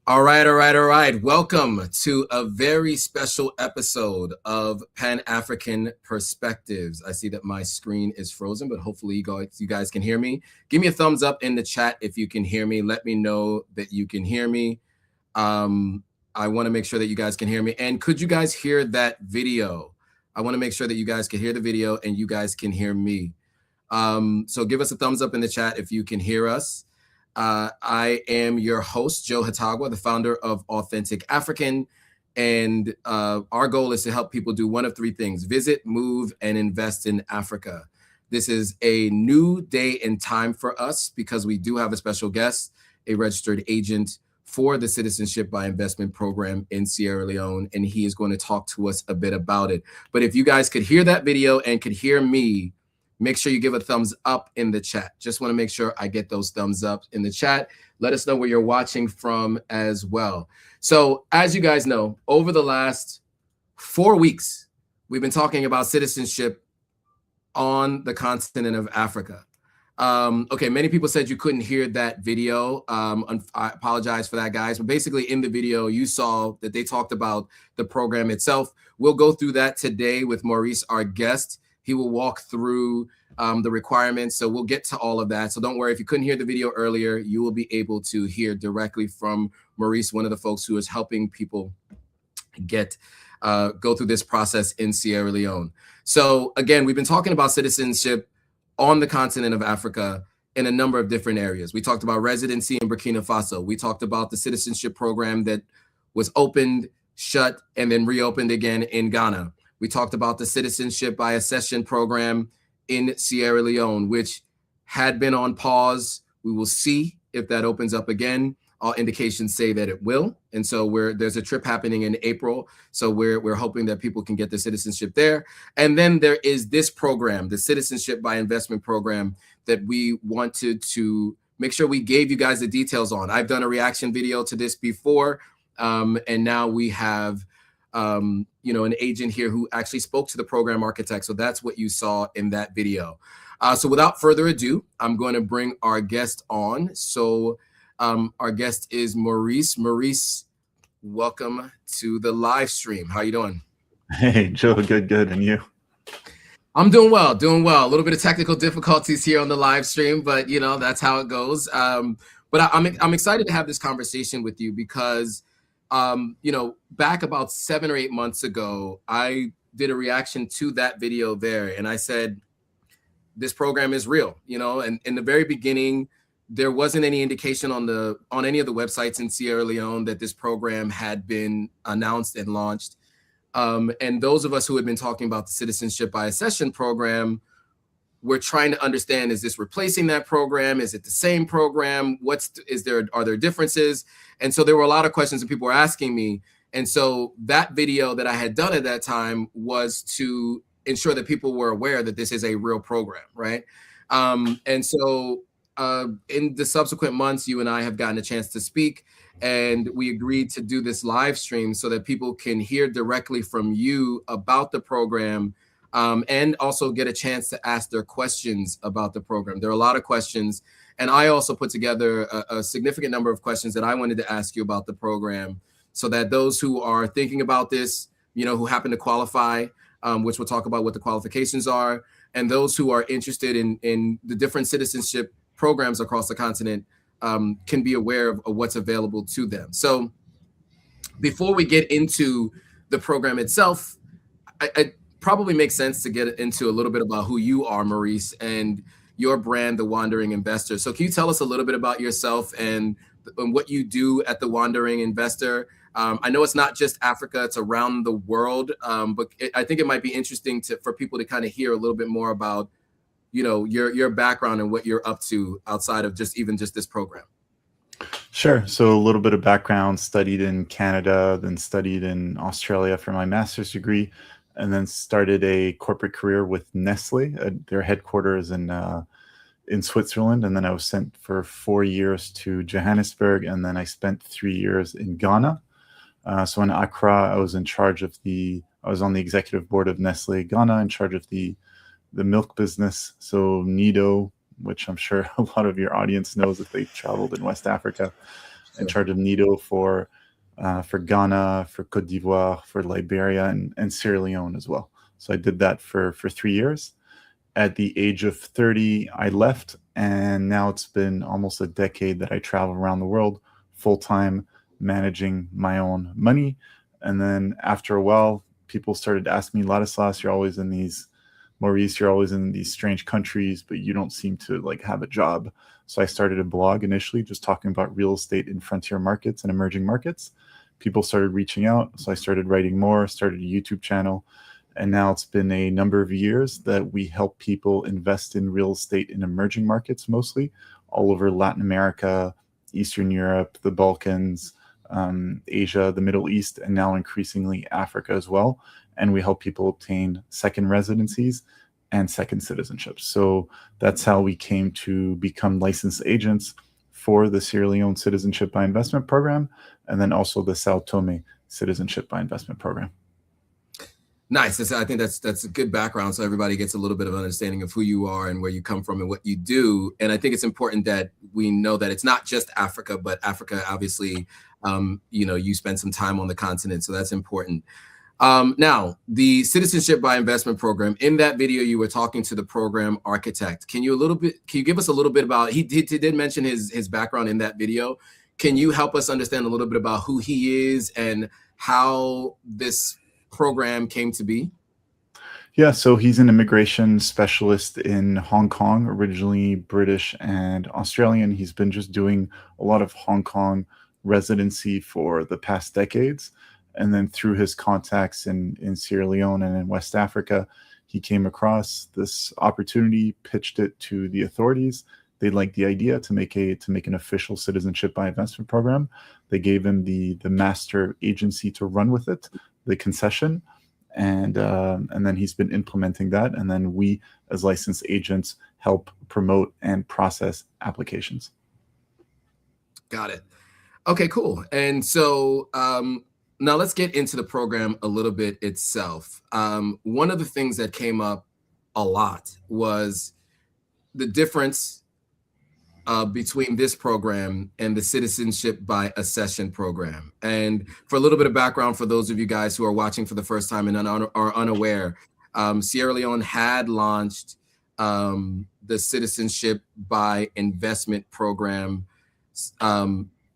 All right, all right, all right. Welcome to a very special episode of Pan-African Perspectives. I see that my screen is frozen, but hopefully you guys can hear me. Give me a thumbs up in the chat if you can hear me. Let me know that you can hear me. I want to make sure that you guys can hear me. And could you guys hear that video? I want to make sure that you guys can hear the video and you guys can hear me. So give us a thumbs up in the chat if you can hear us. I am your host, Joe Hatagwa, the founder of Authentic African. And our goal is to help people do one of three things: visit, move, and invest in Africa. This is a new day and time for us because we do have a special guest, a registered agent for the Citizenship by Investment program in Sierra Leone, and he is going to talk to us a bit about it. But if you guys could hear that video and could hear me, make sure you give a thumbs up in the chat. Just want to make sure I get those thumbs up in the chat. Let us know where you're watching from as well. So as you guys know, over the last 4 weeks, we've been talking about citizenship on the continent of Africa. Okay, many people said you couldn't hear that video. I apologize for that, guys. But basically in the video, you saw that they talked about the program itself. We'll go through that today with Maurice, our guest. He will walk through the requirements. So we'll get to all of that. So don't worry, if you couldn't hear the video earlier, you will be able to hear directly from Maurice, one of the folks who is helping people go through this process in Sierra Leone. So again, we've been talking about citizenship on the continent of Africa in a number of different areas. We talked about residency in Burkina Faso. We talked about the citizenship program that was opened, shut, and then reopened again in Ghana. We talked about the citizenship-by-investment program in Sierra Leone, which had been on pause. We will see if that opens up again. All indications say that it will. And so there's a trip happening in April. So we're hoping that people can get their citizenship there. And then there is this program, the Citizenship by Investment program, that we wanted to make sure we gave you guys the details on. I've done a reaction video to this before. And now we have an agent here who actually spoke to the program architect. So that's what you saw in that video. So without further ado, I'm going to bring our guest on. So our guest is Maurice. Maurice, welcome to the live stream. How you doing? Hey, Joe, good. And you? I'm doing well. A little bit of technical difficulties here on the live stream, but that's how it goes. But I'm excited to have this conversation with you because back about 7 or 8 months ago, I did a reaction to that video there. And I said, this program is real, and in the very beginning, there wasn't any indication on any of the websites in Sierra Leone that this program had been announced and launched. And those of us who had been talking about the Citizenship by Accession program, we're trying to understand, is this replacing that program? Is it the same program? Are there differences? And so there were a lot of questions that people were asking me. And so that video that I had done at that time was to ensure that people were aware that this is a real program, right? And so in the subsequent months, you and I have gotten a chance to speak, and we agreed to do this live stream so that people can hear directly from you about the program. And also get a chance to ask their questions about the program. There are a lot of questions, and I also put together a significant number of questions that I wanted to ask you about the program, so that those who are thinking about this, who happen to qualify, which we'll talk about what the qualifications are, and those who are interested in the different citizenship programs across the continent can be aware of what's available to them. So before we get into the program itself, I probably makes sense to get into a little bit about who you are, Maurice, and your brand, The Wandering Investor. So can you tell us a little bit about yourself and what you do at The Wandering Investor? I know it's not just Africa, it's around the world, but I think it might be interesting for people to kind of hear a little bit more about, your background and what you're up to outside of just this program. Sure. So a little bit of background: studied in Canada, then studied in Australia for my master's degree, and then started a corporate career with Nestle. Their headquarters in Switzerland, and then I was sent for 4 years to Johannesburg, and then I spent 3 years in Ghana. So in Accra, I was on the executive board of Nestle Ghana, in charge of the milk business. So Nido, which I'm sure a lot of your audience knows if they've traveled in West Africa. in charge of NIDO for Ghana, for Cote d'Ivoire, for Liberia, and Sierra Leone as well. So I did that for 3 years. At the age of 30, I left, and now it's been almost a decade that I travel around the world full-time, managing my own money. And then after a while, people started to ask me, Ladislas, Maurice, you're always in these strange countries, but you don't seem to like have a job. So I started a blog initially just talking about real estate in frontier markets and emerging markets. People started reaching out, so I started writing more, started a YouTube channel. And now it's been a number of years that we help people invest in real estate in emerging markets, mostly all over Latin America, Eastern Europe, the Balkans, Asia, the Middle East, and now increasingly Africa as well. And we help people obtain second residencies and second citizenships. So that's how we came to become licensed agents for the Sierra Leone Citizenship by Investment program, and then also the Sao Tome Citizenship by Investment program. Nice. I think that's a good background, so everybody gets a little bit of understanding of who you are and where you come from and what you do. And I think it's important that we know that it's not just Africa, but Africa, obviously, you spend some time on the continent, so that's important. Now, the Citizenship by Investment program, in that video, you were talking to the program architect. Can you give us a little bit about, he did mention his background in that video. Can you help us understand a little bit about who he is and how this program came to be? Yeah, so he's an immigration specialist in Hong Kong, originally British and Australian. He's been just doing a lot of Hong Kong residency for the past decades. And then through his contacts in Sierra Leone and in West Africa, he came across this opportunity, pitched it to the authorities. They liked the idea to make an official citizenship by investment program. They gave him the master agency to run with it, the concession, and then he's been implementing that. And then we, as licensed agents, help promote and process applications. Got it. Okay, cool. And so now let's get into the program a little bit itself. One of the things that came up a lot was the difference between this program and the Citizenship by Accession program. And for a little bit of background, for those of you guys who are watching for the first time and are unaware, Sierra Leone had launched the Citizenship by Investment program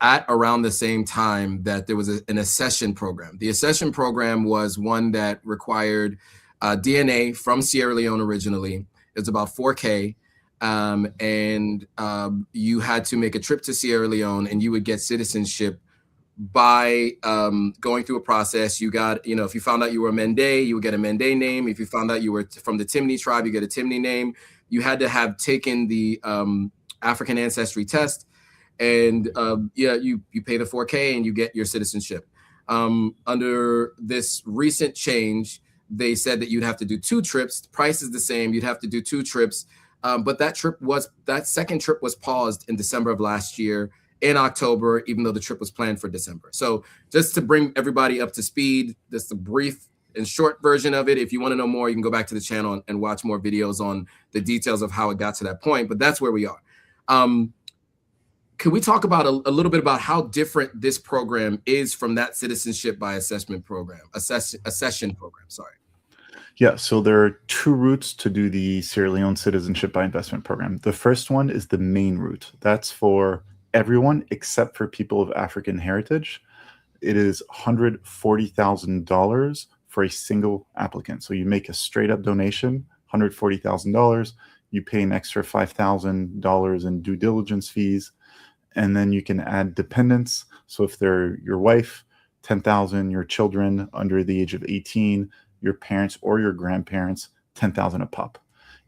at around the same time that there was an accession program. The accession program was one that required DNA from Sierra Leone originally. It was about 4K. And you had to make a trip to Sierra Leone and you would get citizenship by going through a process. You got, if you found out you were a Mende, you would get a Mende name. If you found out you were from the Timni tribe, you get a Timni name. You had to have taken the African ancestry test, and you pay the 4K and you get your citizenship. Under this recent change, they said that you'd have to do 2 trips. The price is the same. You'd have to do 2 trips. But that second trip was paused in December of last year, in October, even though the trip was planned for December. So just to bring everybody up to speed, that's a brief and short version of it. If you want to know more, you can go back to the channel and watch more videos on the details of how it got to that point. But that's where we are. Can we talk about a little bit about how different this program is from that Citizenship by Assessment program, accession program, sorry? Yeah, so there are 2 routes to do the Sierra Leone Citizenship by Investment program. The first one is the main route. That's for everyone except for people of African heritage. It is $140,000 for a single applicant. So you make a straight up donation, $140,000. You pay an extra $5,000 in due diligence fees, and then you can add dependents. So if they're your wife, $10,000, your children under the age of 18, your parents or your grandparents, $10,000 a pop.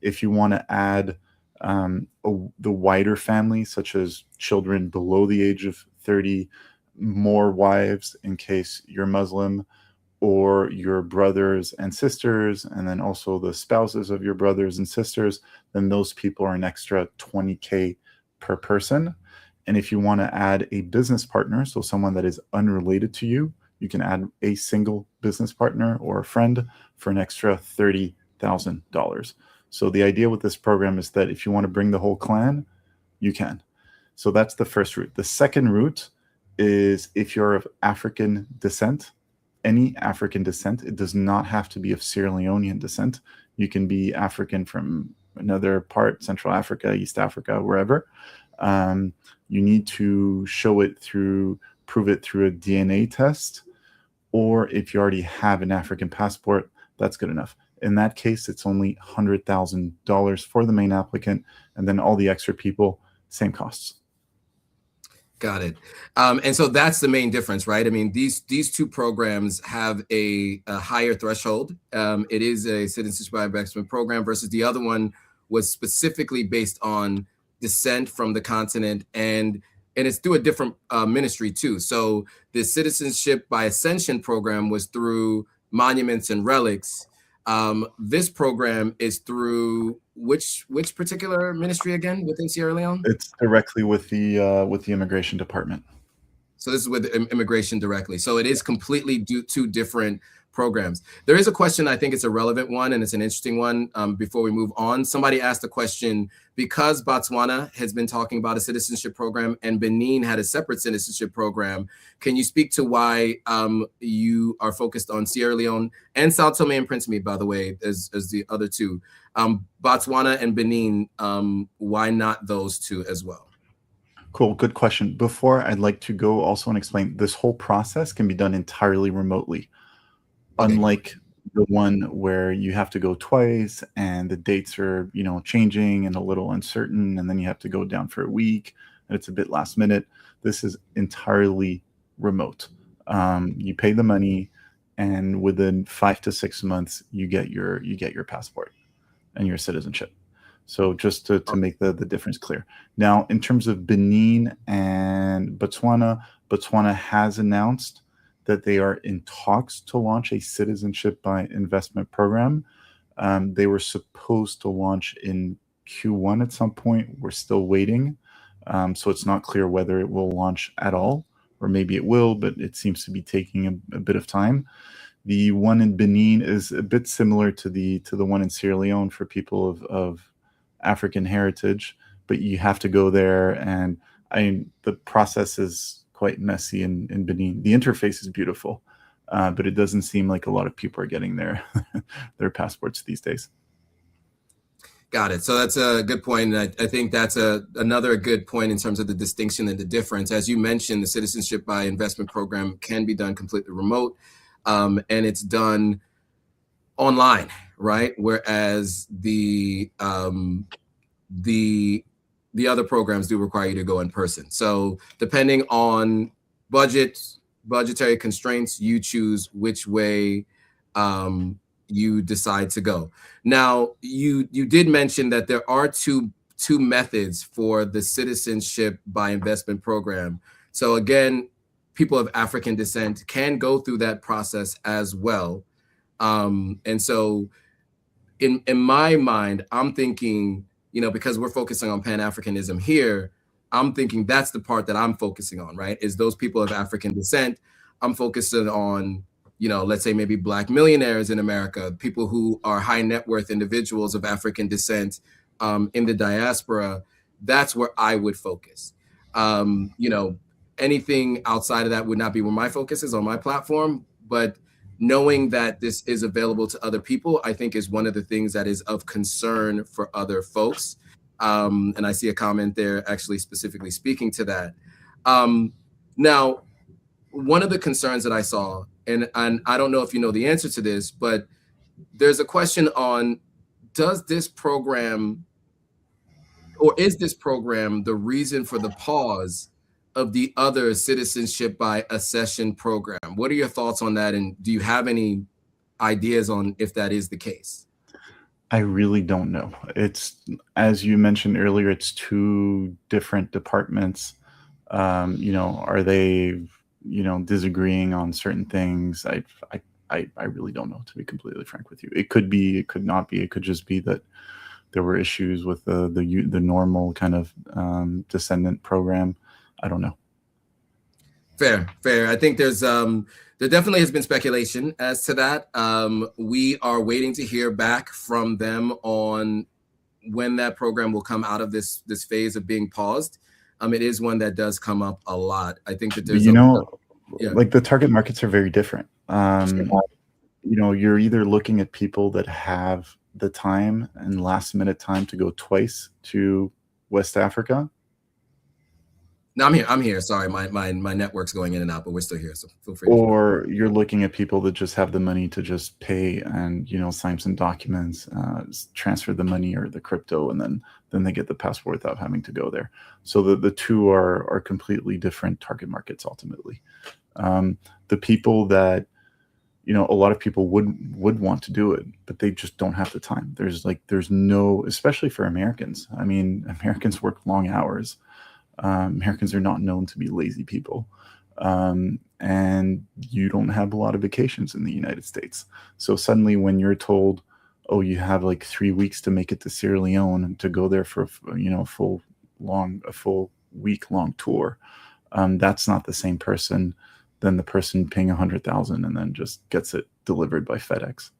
If you want to add the wider family, such as children below the age of 30, more wives in case you're Muslim, or your brothers and sisters, and then also the spouses of your brothers and sisters, then those people are an extra $20K per person. And if you want to add a business partner, so someone that is unrelated to you, you can add a single business partner or a friend for an extra $30,000. So the idea with this program is that if you want to bring the whole clan, you can. So that's the first route. The second route is if you're of African descent, any African descent. It does not have to be of Sierra Leonean descent. You can be African from another part, Central Africa, East Africa, wherever. You need to prove it through a DNA test, or if you already have an African passport, that's good enough. In that case, it's only $100,000 for the main applicant, and then all the extra people, same costs. Got it. And so that's the main difference, right? I mean, these two programs have a higher threshold. It is a citizenship by investment program versus the other one was specifically based on descent from the continent, and it's through a different ministry too. So the citizenship by ascension program was through monuments and relics. This program is through which particular ministry again within Sierra Leone? It's directly with the immigration department. So this is with immigration directly. So it is completely two different programs. There is a question, I think it's a relevant one, and it's an interesting one before we move on. Somebody asked a question, because Botswana has been talking about a citizenship program and Benin had a separate citizenship program, can you speak to why you are focused on Sierra Leone and Sao Tome and Principe, by the way, as the other two? Botswana and Benin, why not those two as well? Cool, good question. Before, I'd like to go also and explain this whole process can be done entirely remotely. Okay. Unlike the one where you have to go twice and the dates are, changing and a little uncertain, and then you have to go down for a week and it's a bit last minute. This is entirely remote. You pay the money, and within 5 to 6 months, you get your passport and your citizenship. So just to make the difference clear. Now, in terms of Benin and Botswana has announced that they are in talks to launch a citizenship by investment program. They were supposed to launch in Q1 at some point. We're still waiting. So it's not clear whether it will launch at all, or maybe it will, but it seems to be taking a bit of time. The one in Benin is a bit similar to the one in Sierra Leone for people of African heritage, but you have to go there, and the process is quite messy in Benin. The interface is beautiful, but it doesn't seem like a lot of people are getting their passports these days. Got it. So that's a good point. And I think that's another good point in terms of the distinction and the difference. As you mentioned, the citizenship by investment program can be done completely remote, and it's done online, right? Whereas the other programs do require you to go in person. So depending on budgetary constraints, you choose which way you decide to go. Now, you did mention that there are two methods for the citizenship by investment program. So again, people of African descent can go through that process as well. And so in my mind, I'm thinking, because we're focusing on Pan-Africanism here, I'm thinking that's the part that I'm focusing on, right? Is those people of African descent. I'm focusing on, let's say maybe Black millionaires in America, people who are high net worth individuals of African descent in the diaspora. That's where I would focus. Anything outside of that would not be where my focus is on my platform, but knowing that this is available to other people, I think is one of the things that is of concern for other folks. And I see a comment there actually specifically speaking to that. Now, one of the concerns that I saw, and I don't know if you know the answer to this, but there's a question on, does this program, or is this program the reason for the pause of the other citizenship by accession program? What are your thoughts on that? And do you have any ideas on if that is the case? I really don't know. It's, as you mentioned earlier, it's two different departments. Are they, disagreeing on certain things? I really don't know, to be completely frank with you. It could be, it could not be. It could just be that there were issues with the normal kind of descendant program. I don't know. Fair. I think there definitely has been speculation as to that. We are waiting to hear back from them on when that program will come out of this phase of being paused. It is one that does come up a lot. I think that But there's a yeah. like the target markets are very different. You're either looking at people that have the time and last minute time to go twice to West Africa. No, I'm here. Sorry, my network's going in and out, but we're still here, so feel free. Or you're looking at people that just have the money to just pay and sign some documents, transfer the money or the crypto, and then they get the passport without having to go there. So the two are completely different target markets ultimately. The people that a lot of people would want to do it, but they just don't have the time. There's no, especially for Americans. I mean, Americans work long hours. Americans are not known to be lazy people. And you don't have a lot of vacations in the United States. So suddenly when you're told, oh, you have like 3 weeks to make it to Sierra Leone and to go there for a full week-long tour, that's not the same person than the person paying $100,000 and then just gets it delivered by FedEx.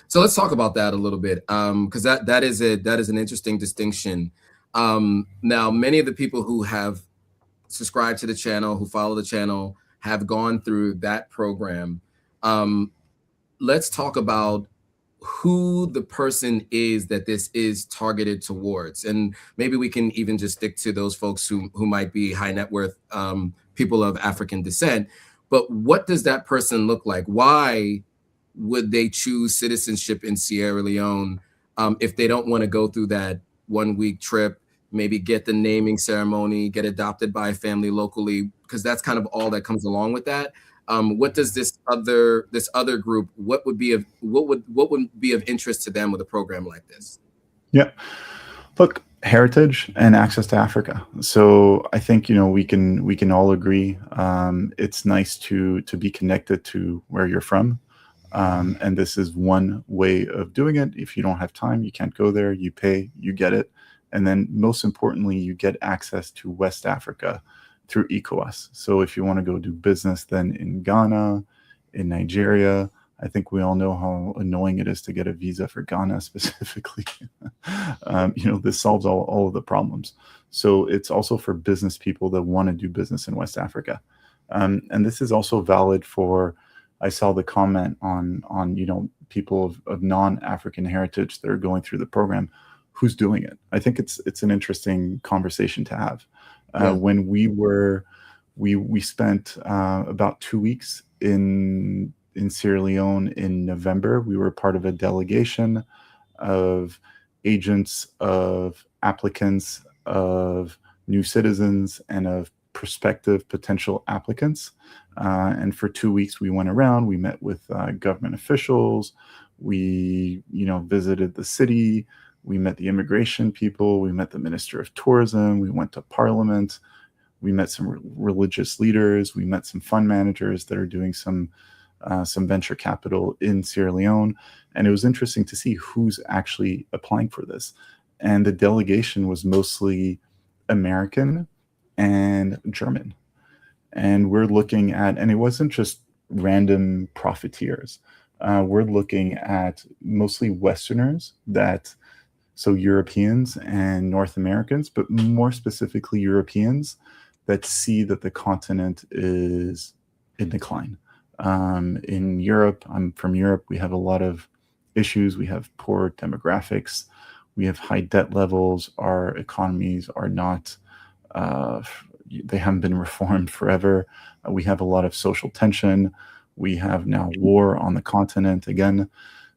So let's talk about that a little bit, because that is an interesting distinction. Now, many of the people who have subscribed to the channel, who follow the channel, have gone through that program. Let's talk about who the person is that this is targeted towards, and maybe we can even just stick to those folks who might be high net worth people of African descent. But what does that person look like? Why would they choose citizenship in Sierra Leone if they don't want to go through that 1 week trip, maybe get the naming ceremony, get adopted by a family locally, because that's kind of all that comes along with that. What does this other group, what would be of interest to them with a program like this? Yeah, look, heritage and access to Africa. So I think we can all agree it's nice to be connected to where you're from. And this is one way of doing it. If you don't have time, you can't go there, you pay, you get it. And then most importantly, you get access to West Africa through ECOWAS. So if you want to go do business then in Ghana, in Nigeria, I think we all know how annoying it is to get a visa for Ghana specifically. This solves all of the problems. So it's also for business people that want to do business in West Africa. And this is also valid for, I saw the comment on people of non-African heritage that are going through the program. Who's doing it? I think it's an interesting conversation to have. When we spent about 2 weeks in Sierra Leone in November. We were part of a delegation of agents, of applicants, of new citizens, and of prospective potential applicants. And for 2 weeks, we went around. We met with government officials. We visited the city. We met the immigration people. We met the Minister of Tourism. We went to Parliament. We met some religious leaders. We met some fund managers that are doing some venture capital in Sierra Leone. And it was interesting to see who's actually applying for this. And the delegation was mostly American and German. And we're looking at, and it wasn't just random profiteers. We're looking at mostly Westerners so Europeans and North Americans, but more specifically Europeans that see that the continent is in decline. In Europe, I'm from Europe, we have a lot of issues. We have poor demographics. We have high debt levels. Our economies are not, they haven't been reformed forever. We have a lot of social tension. We have now war on the continent again.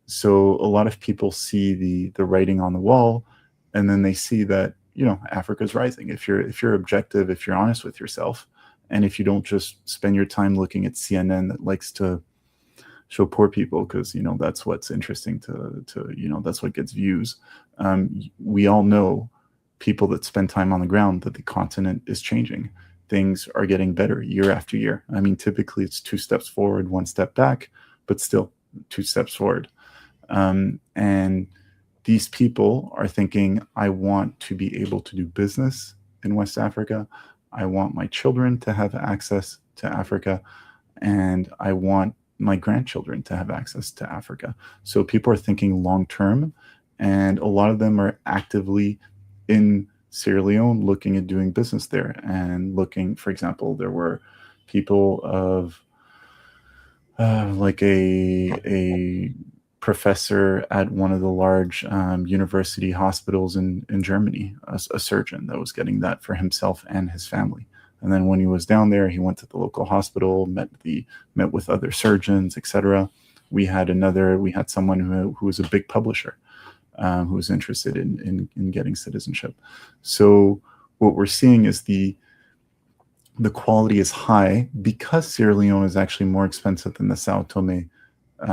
So a lot of people see the writing on the wall, and then they see that Africa's rising. If you're objective, if you're honest with yourself, and if you don't just spend your time looking at CNN that likes to show poor people because that's what's interesting to that's what gets views. We all know people that spend time on the ground that the continent is changing. Things are getting better year after year. I mean, typically it's 2 steps forward, 1 step back, but still 2 steps forward. And these people are thinking, I want to be able to do business in West Africa. I want my children to have access to Africa, and I want my grandchildren to have access to Africa. So people are thinking long term, and a lot of them are actively in Sierra Leone looking at doing business there and looking, for example, there were people of like a professor at one of the large university hospitals in Germany, a surgeon that was getting that for himself and his family. And then when he was down there, he went to the local hospital, met with other surgeons, etc. We had someone who was a big publisher who was interested in getting citizenship. So what we're seeing is the quality is high because Sierra Leone is actually more expensive than the Sao Tome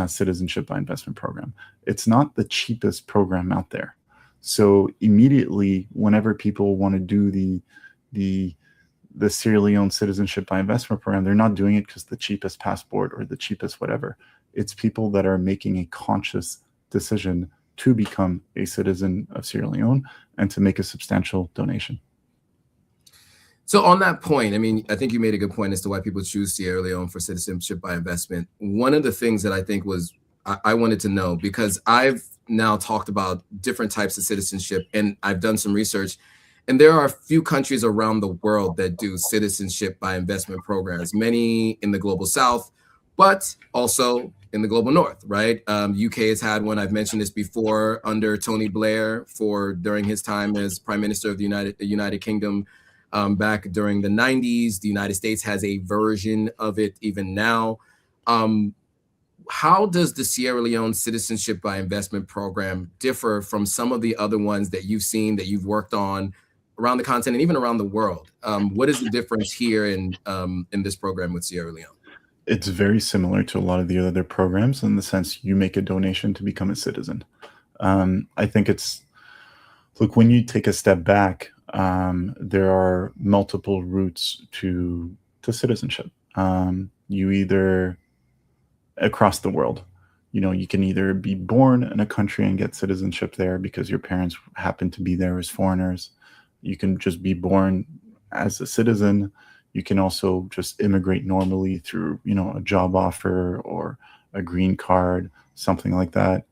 citizenship by investment program. It's not the cheapest program out there. So immediately, whenever people want to do the Sierra Leone citizenship by investment program, they're not doing it because the cheapest passport or the cheapest whatever. It's people that are making a conscious decision to become a citizen of Sierra Leone and to make a substantial donation. So on that point, I mean, I think you made a good point as to why people choose Sierra Leone for citizenship by investment. One of the things that I think I wanted to know, because I've now talked about different types of citizenship and I've done some research, and there are a few countries around the world that do citizenship by investment programs, many in the global South, but also in the global North, right? UK has had one. I've mentioned this before under Tony Blair during his time as Prime Minister of the United Kingdom. Back during the 90s, the United States has a version of it even now. How does the Sierra Leone Citizenship by Investment program differ from some of the other ones that you've seen, that you've worked on around the continent and even around the world? What is the difference here in this program with Sierra Leone? It's very similar to a lot of the other programs in the sense you make a donation to become a citizen. I think look, when you take a step back, there are multiple routes to citizenship. You either across the world, you can either be born in a country and get citizenship there because your parents happen to be there as foreigners. You can just be born as a citizen. You can also just immigrate normally through, a job offer or a green card, something like that.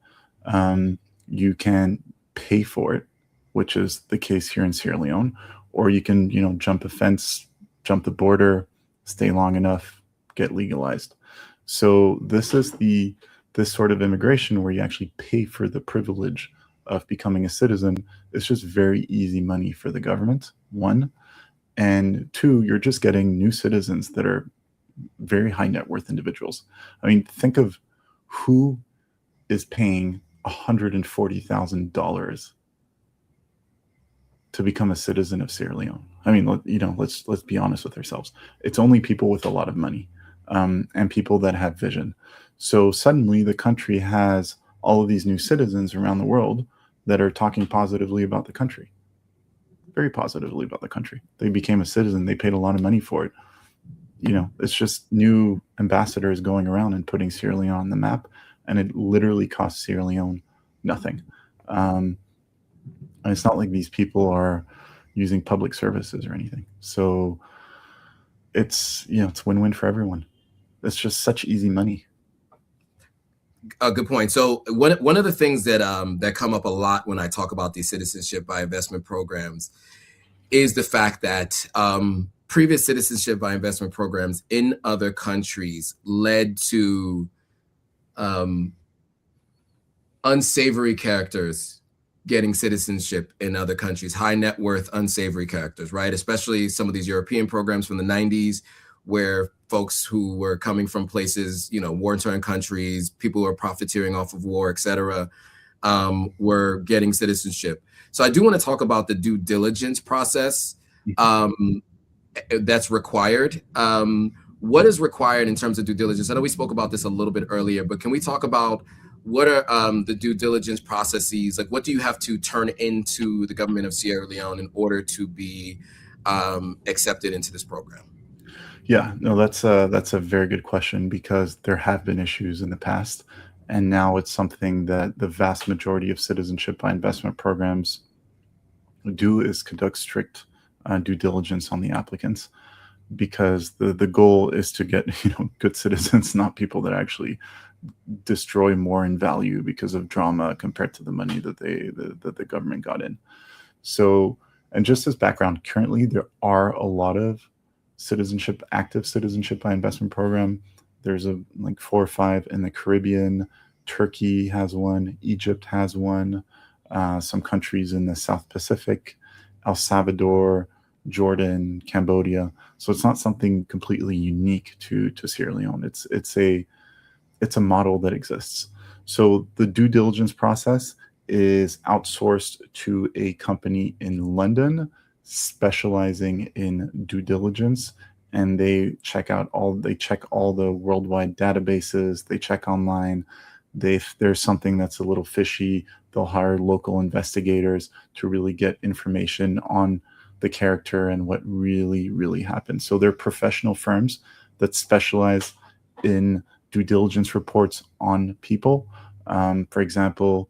You can pay for it, which is the case here in Sierra Leone, or you can, jump a fence, jump the border, stay long enough, get legalized. So this is this sort of immigration where you actually pay for the privilege of becoming a citizen. It's just very easy money for the government, one. And two, you're just getting new citizens that are very high net worth individuals. I mean, think of who is paying $140,000 to become a citizen of Sierra Leone. I mean, let's be honest with ourselves. It's only people with a lot of money and people that have vision. So suddenly the country has all of these new citizens around the world that are talking positively about the country, very positively about the country. They became a citizen. They paid a lot of money for it. It's just new ambassadors going around and putting Sierra Leone on the map, and it literally costs Sierra Leone nothing. And it's not like these people are using public services or anything. So it's win-win for everyone. It's just such easy money. A good point. So one of the things that come up a lot when I talk about these citizenship by investment programs is the fact that previous citizenship by investment programs in other countries led to unsavory characters getting citizenship in other countries, high net worth, unsavory characters, right? Especially some of these European programs from the 90s, where folks who were coming from places, war-torn countries, people who are profiteering off of war, et cetera, were getting citizenship. So I do want to talk about the due diligence process that's required. What is required in terms of due diligence? I know we spoke about this a little bit earlier, but can we talk about what are the due diligence processes? Like, what do you have to turn into the government of Sierra Leone in order to be accepted into this program? Yeah, no, that's a very good question, because there have been issues in the past, and now it's something that the vast majority of citizenship by investment programs do is conduct strict due diligence on the applicants, because the goal is to get good citizens, not people that actually destroy more in value because of drama compared to the money that the government got in. So And just as background, currently there are a lot of active citizenship by investment program. There's like 4 or 5 in the Caribbean. Turkey has one. Egypt has one. Some countries in the South Pacific, El Salvador, Jordan, Cambodia. So it's not something completely unique to Sierra Leone. It's a model that exists. So the due diligence process is outsourced to a company in London specializing in due diligence, and they check all the worldwide databases, they check online. If there's something that's a little fishy, they'll hire local investigators to really get information on the character and what really happened. So they're professional firms that specialize in due diligence reports on people. For example,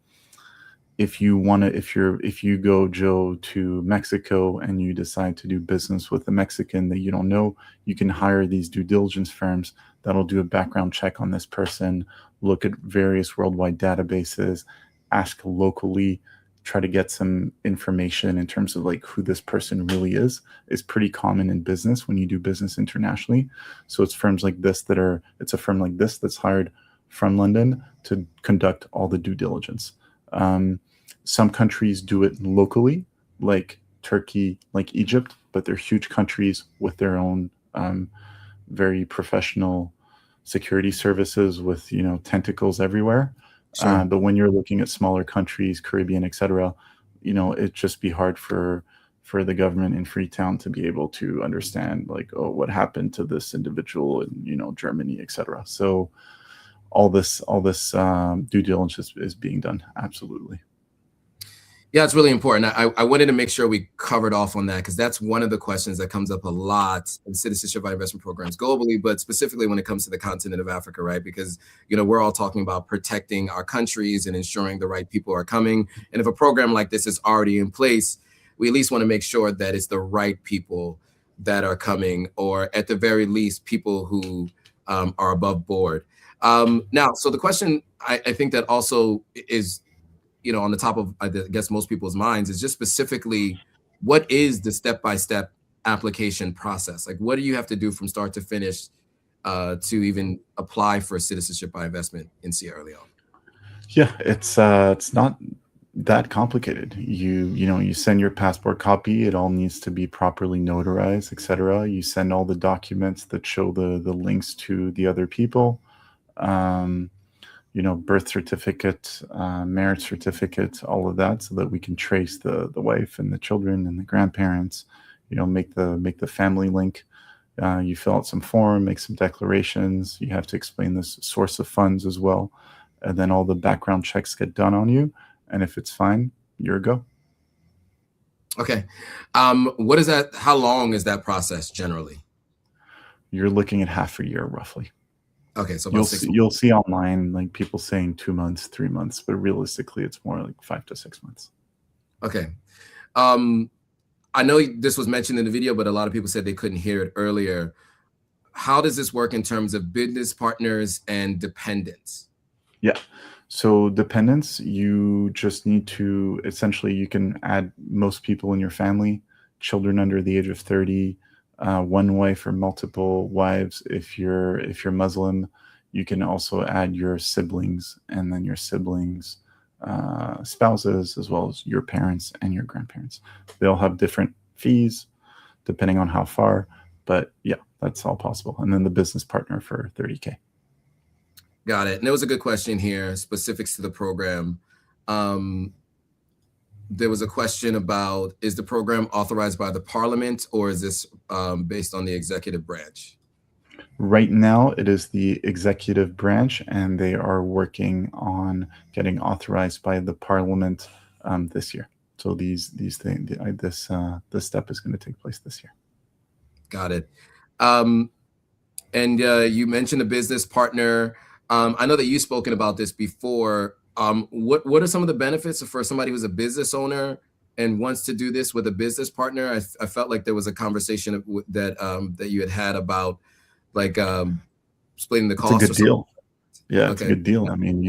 if you go, Joe, to Mexico and you decide to do business with a Mexican that you don't know, you can hire these due diligence firms that'll do a background check on this person, look at various worldwide databases, ask locally, try to get some information in terms of like who this person really is pretty common in business when you do business internationally. So it's a firm like this that's hired from London to conduct all the due diligence. Some countries do it locally, like Turkey, like Egypt, but they're huge countries with their own very professional security services with tentacles everywhere. Sure. But when you're looking at smaller countries, Caribbean, etc., it'd just be hard for the government in Freetown to be able to understand like, oh, what happened to this individual in Germany, etc. So all this due diligence is being done. Absolutely. Yeah, it's really important. I wanted to make sure we covered off on that because that's one of the questions that comes up a lot in citizenship by investment programs globally, but specifically when it comes to the continent of Africa, right? Because, we're all talking about protecting our countries and ensuring the right people are coming. And if a program like this is already in place, we at least want to make sure that it's the right people that are coming, or at the very least, people who are above board. Now, so the question I think that also is, on the top of, I guess, most people's minds is just specifically, what is the step-by-step application process? Like, what do you have to do from start to finish to even apply for citizenship by investment in Sierra Leone? Yeah, it's not that complicated. You send your passport copy. It all needs to be properly notarized, etc. You send all the documents that show the links to the other people. Birth certificate, marriage certificate, all of that, so that we can trace the wife and the children and the grandparents. Make the family link. You fill out some form, make some declarations. You have to explain this source of funds as well, and then all the background checks get done on you. And if it's fine, you're a go. Okay, what is that? How long is that process generally? You're looking at half a year, roughly. Okay, so you'll see online like people saying 2 months, 3 months, but realistically it's more like 5 to 6 months. Okay. I know this was mentioned in the video, but a lot of people said they couldn't hear it earlier. How does this work in terms of business partners and dependents? Yeah. So dependents, you just need to, essentially you can add most people in your family, children under the age of 30, one wife or multiple wives. If you're Muslim, you can also add your siblings, and then your siblings' spouses, as well as your parents and your grandparents. They'll have different fees depending on how far, but yeah, that's all possible. And then the business partner for $30K. Got it. And there was a good question here, specifics to the program. There was a question about, is the program authorized by the parliament, or is this based on the executive branch? Right now, it is the executive branch, and they are working on getting authorized by the parliament this year. So this step is going to take place this year. Got it. And you mentioned a business partner. I know that you've spoken about this before. What are some of the benefits for somebody who's a business owner and wants to do this with a business partner? I felt like there was a conversation that you had about like splitting the cost. It's a good deal. Yeah, it's a Okay. good deal. I mean,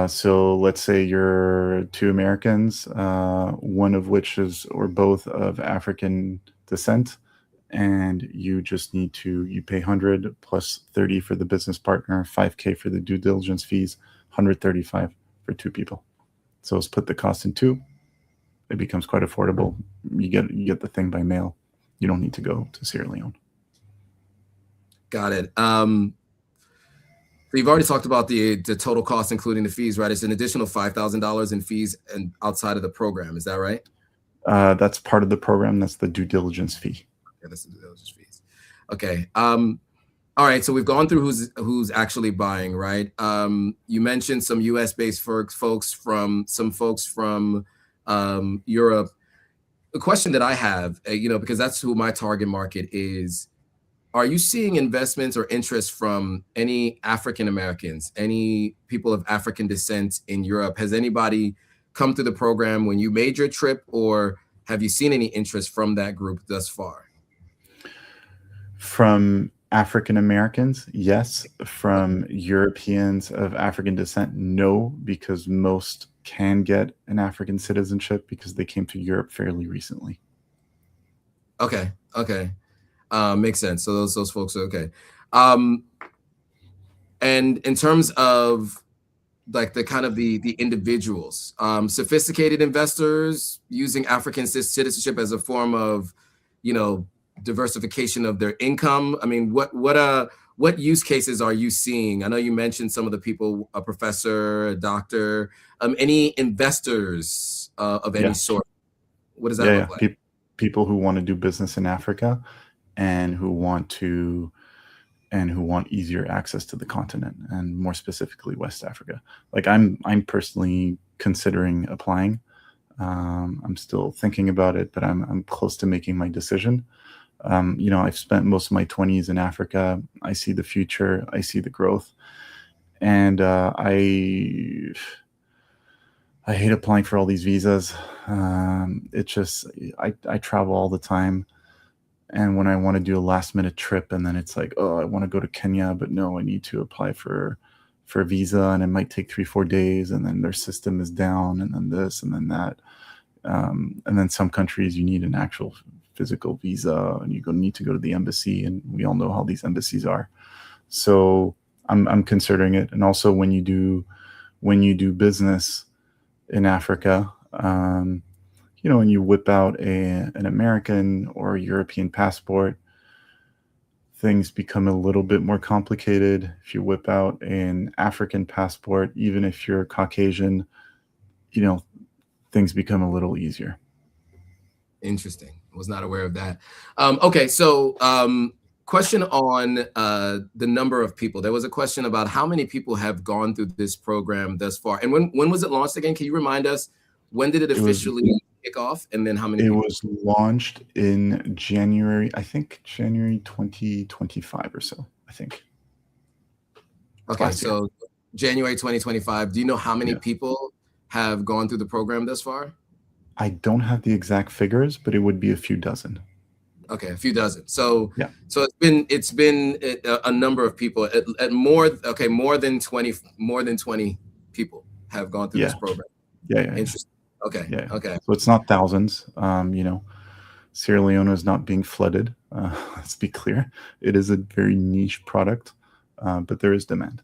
so let's say you're two Americans, one of which is or both of African descent, and you just you pay 100 plus 30 for the business partner, 5K for the due diligence fees, 135 for two people. So split the cost in two. It becomes quite affordable. You get the thing by mail. You don't need to go to Sierra Leone. Got it. So you've already talked about the total cost, including the fees, right? It's an additional $5,000 in fees and outside of the program. Is that right? That's part of the program. That's the due diligence fee. Yeah, that's the due diligence fees. Okay. All right. So we've gone through who's actually buying, right? You mentioned some U.S.-based folks from Europe. The question that I have, because that's who my target market is. Are you seeing investments or interest from any African Americans, any people of African descent in Europe? Has anybody come to the program when you made your trip, or have you seen any interest from that group thus far? From African Americans, yes. From Europeans of African descent, no, because most can get an African citizenship because they came to Europe fairly recently. Okay. Makes sense. So those folks are okay. And in terms of like the kind of the individuals, sophisticated investors using African citizenship as a form of, diversification of their income. I mean, what use cases are you seeing? I know you mentioned some of the people, a professor, a doctor, any investors of any sort. What does that look like? People who want to do business in Africa and who want easier access to the continent, and more specifically West Africa. Like I'm personally considering applying. I'm still thinking about it, but I'm close to making my decision. I've spent most of my 20s in Africa. I see the future. I see the growth, and I hate applying for all these visas. It's just I travel all the time. And when I want to do a last minute trip, and then it's like, oh, I want to go to Kenya, but no, I need to apply for a visa, and it might take 3-4 days, and then their system is down, and then this, and then that. And then some countries you need an actual physical visa, and you need to go to the embassy, and we all know how these embassies are. So I'm considering it. And also when you do business in Africa, and you whip out an American or European passport, things become a little bit more complicated. If you whip out an African passport, even if you're Caucasian, things become a little easier. Interesting. I was not aware of that. Okay, so question on the number of people. There was a question about how many people have gone through this program thus far, and when was it launched again? Can you remind us? When did it officially kick off, and then how many? It was launched in January, I think January 2025 or so, I think. Okay, so January 2025. Do you know how many people have gone through the program thus far? I don't have the exact figures, but it would be a few dozen. Okay, a few dozen. So yeah. So it's been a number of people at more than 20 people have gone through this program. Yeah. Interesting. Okay. Yeah. Okay. So it's not thousands. Sierra Leone is not being flooded. Let's be clear. It is a very niche product, but there is demand.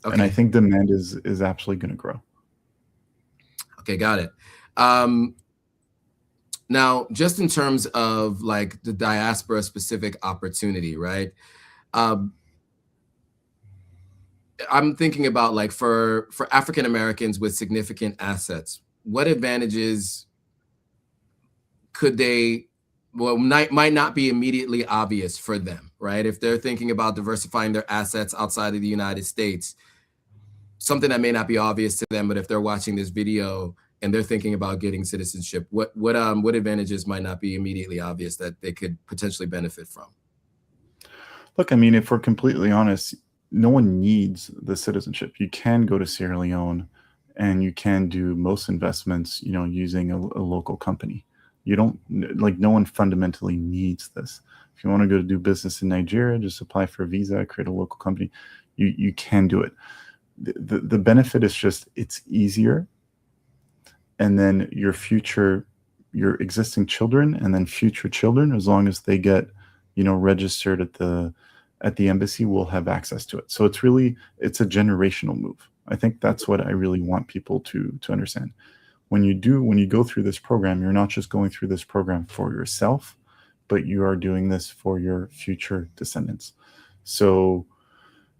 Okay. And I think demand is absolutely going to grow. Okay, got it. Now, just in terms of like the diaspora specific opportunity, right? I'm thinking about like for African Americans with significant assets, what advantages could might not be immediately obvious for them, right? If they're thinking about diversifying their assets outside of the United States, something that may not be obvious to them, but if they're watching this video and they're thinking about getting citizenship, what advantages might not be immediately obvious that they could potentially benefit from? Look, I mean, if we're completely honest, no one needs the citizenship. You can go to Sierra Leone and you can do most investments, using a local company. You don't, like, no one fundamentally needs this. If you want to go to do business in Nigeria, just apply for a visa, create a local company. You can do it. The benefit is just it's easier, and then your existing children and then future children, as long as they get, registered at the embassy, will have access to it. So it's a generational move. I think that's what I really want people to understand. When you go through this program, you're not just going through this program for yourself, but you are doing this for your future descendants. So,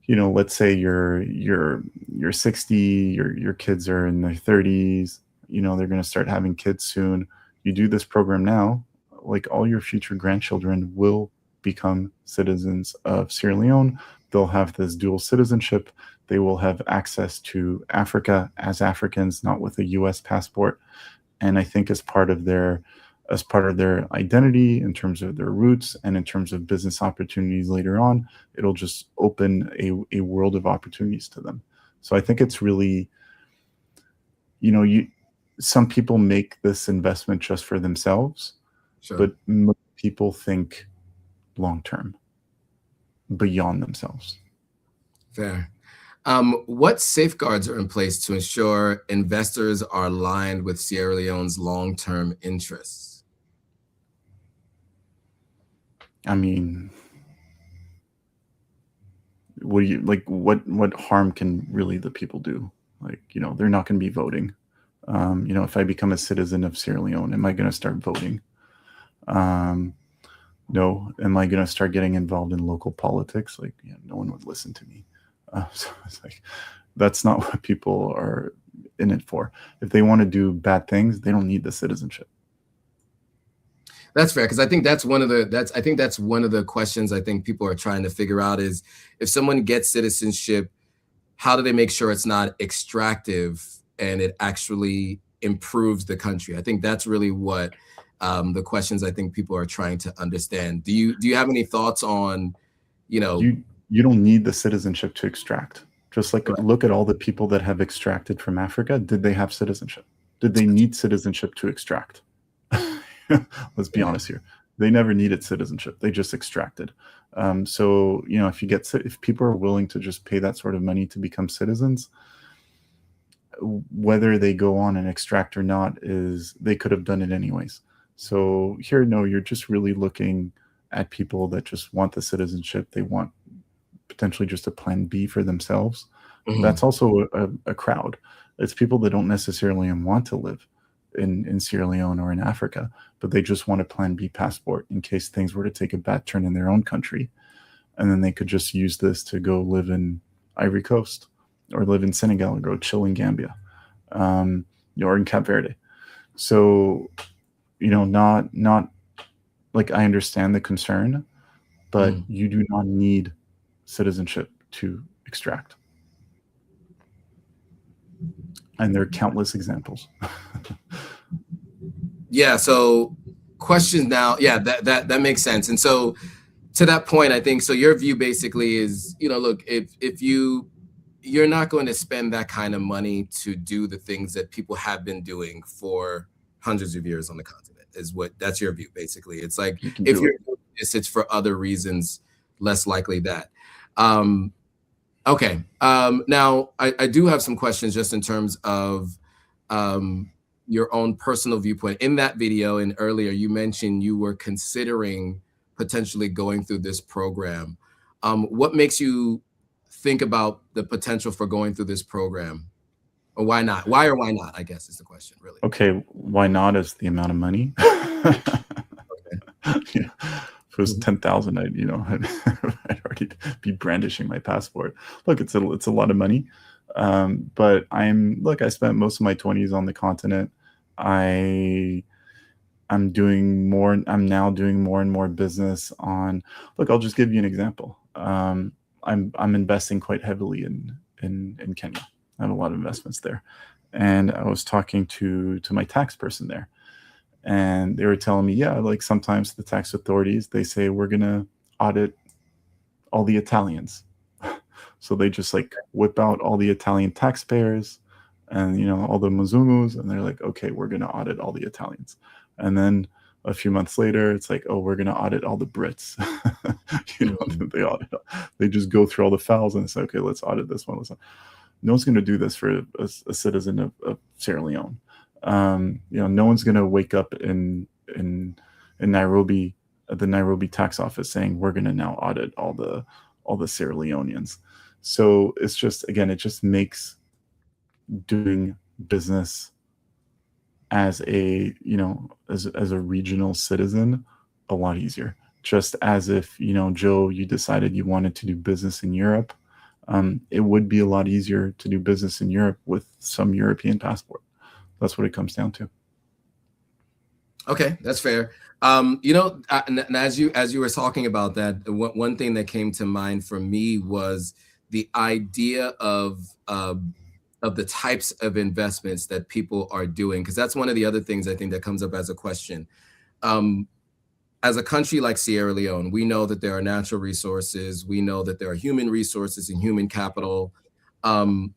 let's say you're 60, your kids are in their 30s, they're going to start having kids soon. You do this program now, like all your future grandchildren will become citizens of Sierra Leone. They'll have this dual citizenship. They will have access to Africa as Africans, not with a US passport. And I think as part of their identity, in terms of their roots and in terms of business opportunities later on, it'll just open a world of opportunities to them. So I think it's really, some people make this investment just for themselves, Sure. but most people think long-term, beyond themselves. Fair. What safeguards are in place to ensure investors are aligned with Sierra Leone's long-term interests? I mean, what do you like? What harm can really the people do? Like, they're not going to be voting. If I become a citizen of Sierra Leone, am I going to start voting? No. Am I going to start getting involved in local politics? Like, no one would listen to me. So it's like, that's not what people are in it for. If they want to do bad things, they don't need the citizenship. That's fair, because I think that's one of the questions I think people are trying to figure out is, if someone gets citizenship, how do they make sure it's not extractive and it actually improves the country? I think that's really what the questions I think people are trying to understand. Do you have any thoughts on, You don't need the citizenship to extract. Just like, Right. Look at all the people that have extracted from Africa. Did they have citizenship? Did they need citizenship to extract? Let's be honest here. They never needed citizenship. They just extracted. So, if people are willing to just pay that sort of money to become citizens, whether they go on and extract or not, they could have done it anyways. So here, no, you're just really looking at people that just want the citizenship. They want potentially just a plan B for themselves. Mhm. That's also a crowd. It's people that don't necessarily want to live in Sierra Leone or in Africa, but they just want a plan B passport in case things were to take a bad turn in their own country. And then they could just use this to go live in Ivory Coast, or live in Senegal, or go chill in Gambia, or in Cape Verde. So, not like, I understand the concern, but you do not need citizenship to extract. And there are countless examples. Yeah. So questions now. Yeah, that makes sense. And so to that point, I think, so your view basically is, look, if you're not going to spend that kind of money to do the things that people have been doing for hundreds of years on the continent, that's your view, basically. It's like, if you're doing this, it's for other reasons, less likely that. Okay. Now, I do have some questions just in terms of your own personal viewpoint. In that video and earlier, you mentioned you were considering potentially going through this program. What makes you think about the potential for going through this program? Or why not? Why or why not, I guess, is the question, really. Okay, why not is the amount of money. Yeah. If it was 10,000, I'd already be brandishing my passport. Look, it's a lot of money. But I spent most of my 20s on the continent. I'm now doing more and more business on, I'll just give you an example. I'm investing quite heavily in Kenya. I have a lot of investments there. And I was talking to my tax person there. And they were telling me, sometimes the tax authorities, they say, we're going to audit all the Italians. So they just whip out all the Italian taxpayers and, all the Mzungus. And they're like, okay, we're going to audit all the Italians. And then, A few months later, it's like, oh, we're going to audit all the Brits. They just go through all the files and say, okay, let's audit this one. No one's going to do this for a citizen of Sierra Leone. No one's going to wake up in Nairobi at the Nairobi tax office saying we're going to now audit all the Sierra Leoneans. So it's just, again, it just makes doing business as a as a regional citizen a lot easier. Just as if, Joe, you decided you wanted to do business in Europe, it would be a lot easier to do business in Europe with some European passport. That's what it comes down to. Okay, that's fair. And as you were talking about that, one thing that came to mind for me was the idea of the types of investments that people are doing, because that's one of the other things I think that comes up as a question. As a country like Sierra Leone, we know that there are natural resources, we know that there are human resources and human capital. And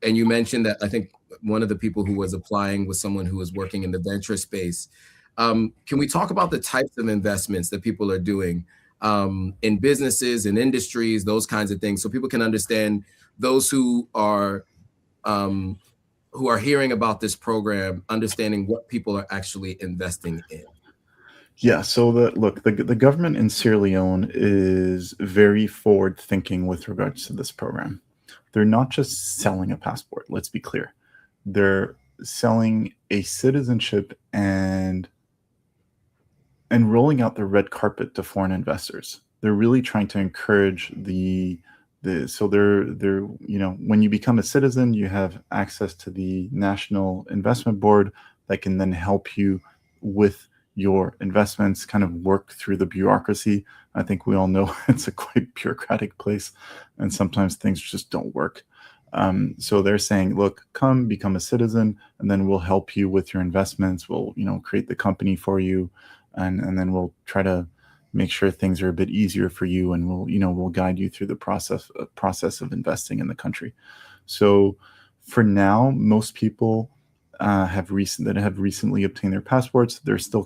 you mentioned that I think one of the people who was applying was someone who was working in the venture space. Can we talk about the types of investments that people are doing in businesses, in industries, those kinds of things, so people can understand, those who are hearing about this program, understanding what people are actually investing in? Yeah, so the government in Sierra Leone is very forward thinking with regards to this program. They're not just selling a passport, let's be clear. They're selling a citizenship and rolling out the red carpet to foreign investors. They're really trying to encourage so they're when you become a citizen, you have access to the National Investment Board that can then help you with your investments, kind of work through the bureaucracy. I think we all know it's a quite bureaucratic place, and sometimes things just don't work. So they're saying, look, come become a citizen, and then we'll help you with your investments. We'll, create the company for you, and then we'll try to make sure things are a bit easier for you, and we'll guide you through the process of investing in the country. So for now, most people that have recently obtained their passports, they're still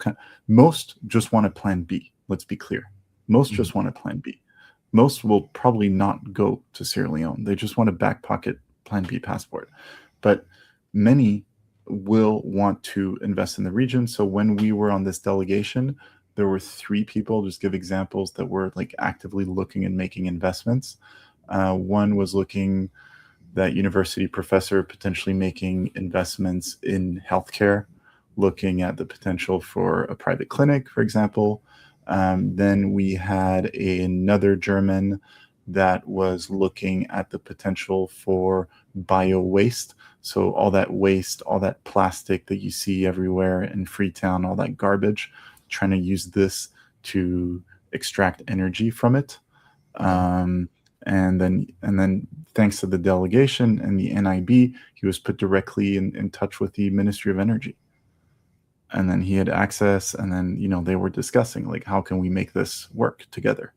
most just want a plan B. Let's be clear. Most just want a plan B. Most will probably not go to Sierra Leone. They just want a back pocket plan B passport. But many will want to invest in the region. So when we were on this delegation, there were 3 people, just give examples, that were actively looking and making investments. One was looking, that university professor, potentially making investments in healthcare, looking at the potential for a private clinic, for example. Then we had another German that was looking at the potential for bio waste. So all that waste, all that plastic that you see everywhere in Freetown, all that garbage, trying to use this to extract energy from it. And then thanks to the delegation and the NIB, he was put directly in touch with the Ministry of Energy. And then he had access, and then, they were discussing, how can we make this work together?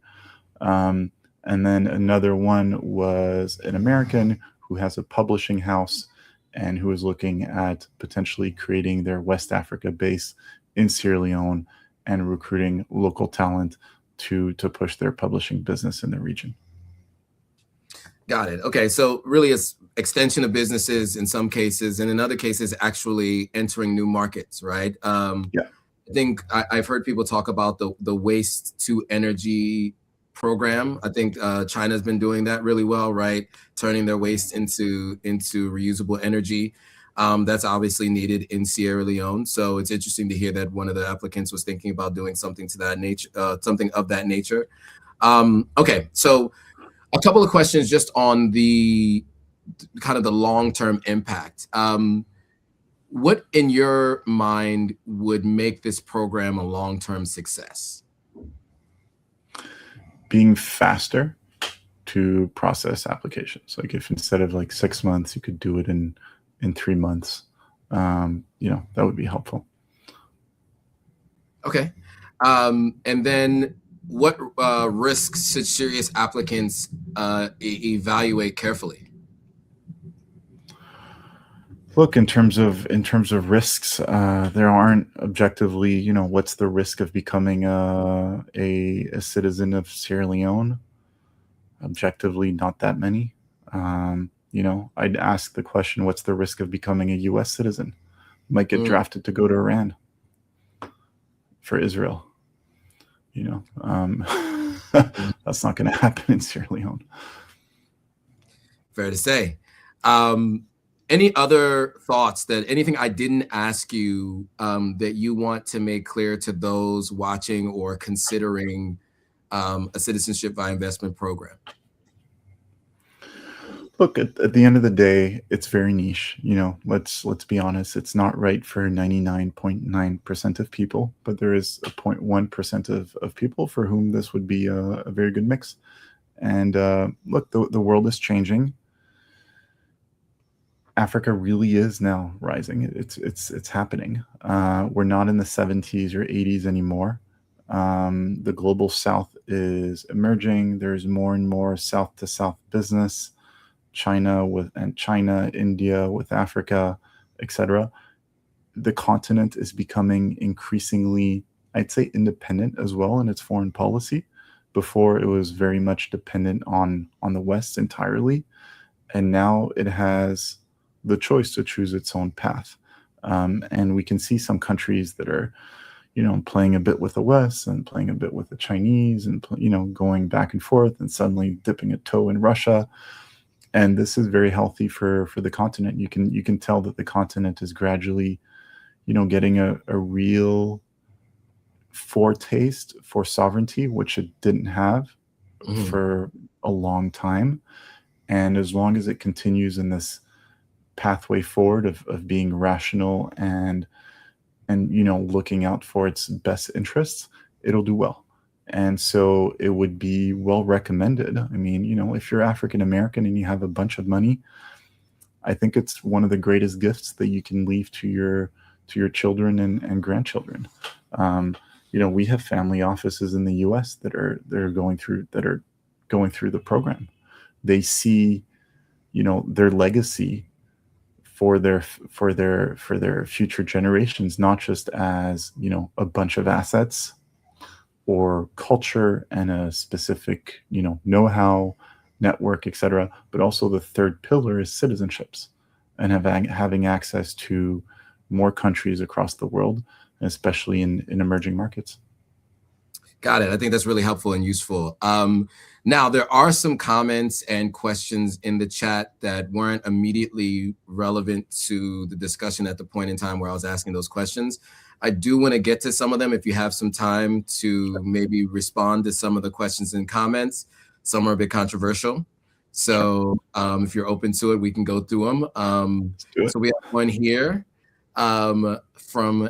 And then another one was an American who has a publishing house and who is looking at potentially creating their West Africa base in Sierra Leone and recruiting local talent to push their publishing business in the region. Got it. Okay, so really it's extension of businesses in some cases, and in other cases actually entering new markets, right? Yeah. I think I've heard people talk about the waste to energy program. I think China's been doing that really well, right? Turning their waste into reusable energy. That's obviously needed in Sierra Leone. So it's interesting to hear that one of the applicants was thinking about doing something to that nature, something of that nature. Okay, so a couple of questions just on the kind of the long-term impact. What in your mind would make this program a long-term success? Being faster to process applications. If instead of 6 months, you could do it in 3 months, that would be helpful. Okay. And then what risks should serious applicants evaluate carefully? Look, in terms of risks, there aren't objectively, what's the risk of becoming a citizen of Sierra Leone? Objectively, not that many. I'd ask the question, what's the risk of becoming a U.S. citizen? Might get drafted to go to Iran for Israel. That's not going to happen in Sierra Leone. Fair to say. Any other thoughts, anything I didn't ask you that you want to make clear to those watching or considering a citizenship by investment program? Look, at the end of the day, it's very niche. Let's be honest. It's not right for 99.9% of people, but there is a 0.1% of people for whom this would be a very good mix. And look, the world is changing. Africa really is now rising. It's happening. We're not in the 70s or 80s anymore. The global South is emerging. There's more and more South to South business. China, India with Africa, etc. The continent is becoming increasingly, I'd say, independent as well in its foreign policy. Before, it was very much dependent on the West entirely, and now it has the choice to choose its own path. And we can see some countries that are, playing a bit with the West and playing a bit with the Chinese, and going back and forth, and suddenly dipping a toe in Russia. And this is very healthy for the continent. You can tell that the continent is gradually, getting a real foretaste for sovereignty, which it didn't have for a long time. And as long as it continues in this pathway forward of being rational and looking out for its best interests, it'll do well. And so it would be well recommended. I mean, if you're African American and you have a bunch of money, I think it's one of the greatest gifts that you can leave to your children and grandchildren. We have family offices in the U.S. that are going through the program. They see, their legacy for their future generations, not just as a bunch of assets or culture and a specific, know-how, network, etc., but also the third pillar is citizenships, and having access to more countries across the world, especially in emerging markets. Got it. I think that's really helpful and useful. Now, there are some comments and questions in the chat that weren't immediately relevant to the discussion at the point in time where I was asking those questions. I do want to get to some of them if you have some time to maybe respond to some of the questions and comments. Some are a bit controversial. So if you're open to it, we can go through them. So we have one here from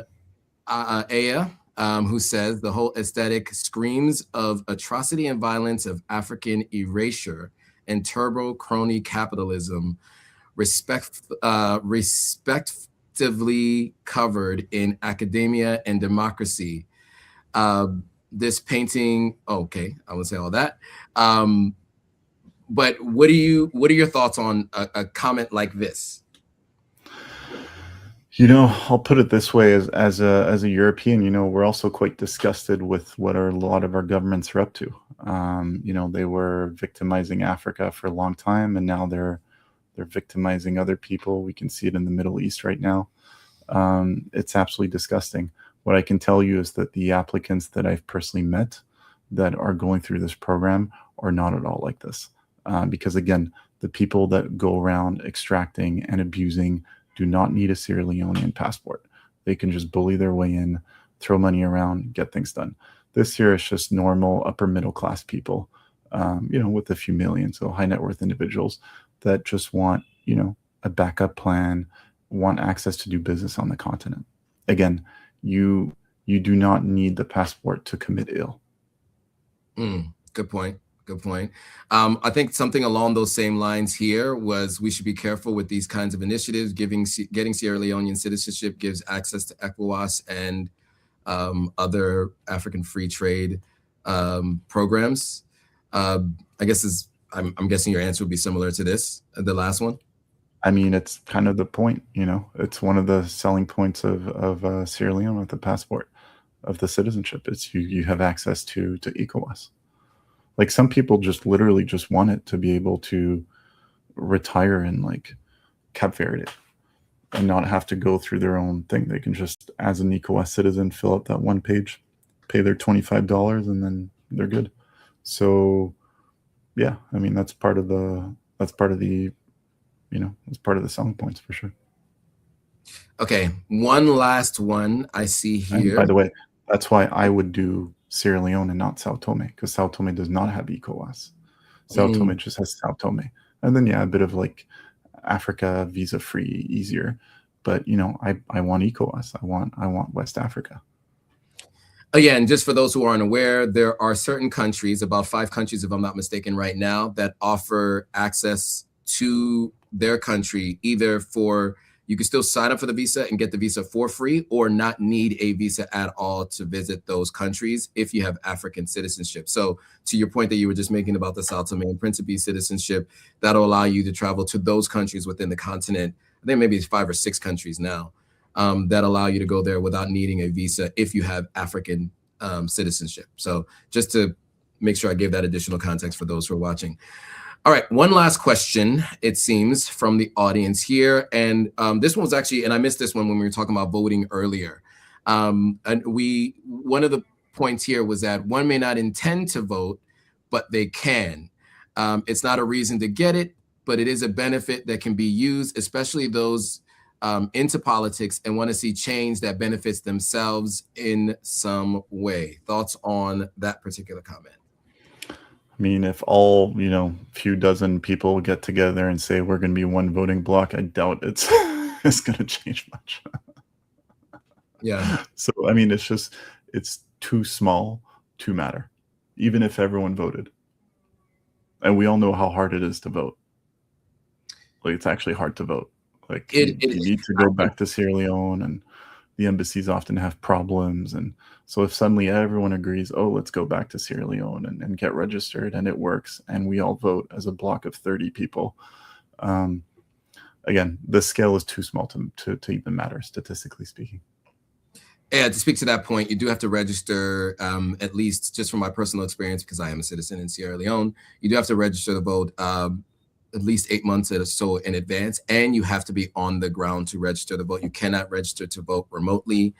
Aya, who says, the whole aesthetic screams of atrocity and violence of African erasure and turbo crony capitalism, respectively covered in academia and democracy. This painting, okay, I won't say all that. But what are your thoughts on a comment like this? I'll put it this way: as a European, we're also quite disgusted with what a lot of our governments are up to. They were victimizing Africa for a long time, and now they're victimizing other people. We can see it in the Middle East right now. It's absolutely disgusting. What I can tell you is that the applicants that I've personally met that are going through this program are not at all like this. Because again, the people that go around extracting and abusing do not need a Sierra Leonean passport. They can just bully their way in, throw money around, get things done. This here is just normal upper middle class people, with a few million, so high net worth individuals that just want, a backup plan, want access to do business on the continent. Again, you do not need the passport to commit ill. Good point. Good point. I think something along those same lines here was we should be careful with these kinds of initiatives. Getting Sierra Leonean citizenship gives access to ECOWAS and other African free trade programs. I guess I'm guessing your answer would be similar to this, the last one. I mean, it's kind of the point, you know. It's one of the selling points of Sierra Leone with the passport of the citizenship. It's you have access to ECOWAS. Like some people just literally just want it to be able to retire in like Cape Verde and not have to go through their own thing. They can just, as an ECOWAS citizen, fill out that one page, pay their $25, and then they're good. So, yeah, I mean that's part of the that's part of the selling points for sure. Okay, one last one I see here. And by the way, that's why I would do Sierra Leone and not Sao Tome, because Sao Tome does not have ECOWAS. Sao Tome just has Sao Tome, and then a bit of like Africa, visa free, easier. But you know, I want ECOWAS. I want West Africa. Again, just for those who aren't aware, there are certain countries, about 5 countries, if I'm not mistaken, right now, that offer access to their country, either for, you can still sign up for the visa and get the visa for free, or not need a visa at all to visit those countries if you have African citizenship. So to your point that you were just making about the Sao Tome and Principe citizenship, that'll allow you to travel to those countries within the continent. I think maybe it's 5 or 6 countries now that allow you to go there without needing a visa if you have African citizenship. So just to make sure I gave that additional context for those who are watching. All right, one last question, it seems, from the audience here. And this one was actually, and I missed this one when we were talking about voting earlier. And one of the points here was that one may not intend to vote, but they can. It's not a reason to get it, but it is a benefit that can be used, especially those into politics and want to see change that benefits themselves in some way. Thoughts on that particular comment? I mean, if all, few dozen people get together and say we're going to be one voting block, I doubt it's going to change much. Yeah. So, I mean, it's too small to matter, even if everyone voted. And we all know how hard it is to vote. Like, it's actually hard to vote. Like, you need to go back to Sierra Leone, and the embassies often have problems. And so if suddenly everyone agrees, oh, let's go back to Sierra Leone and get registered, and it works, and we all vote as a block of 30 people, again, the scale is too small to even matter, statistically speaking. Yeah, to speak to that point, you do have to register, at least just from my personal experience, because I am a citizen in Sierra Leone, you do have to register to vote at least 8 months or so in advance, and you have to be on the ground to register to vote. You cannot register to vote remotely.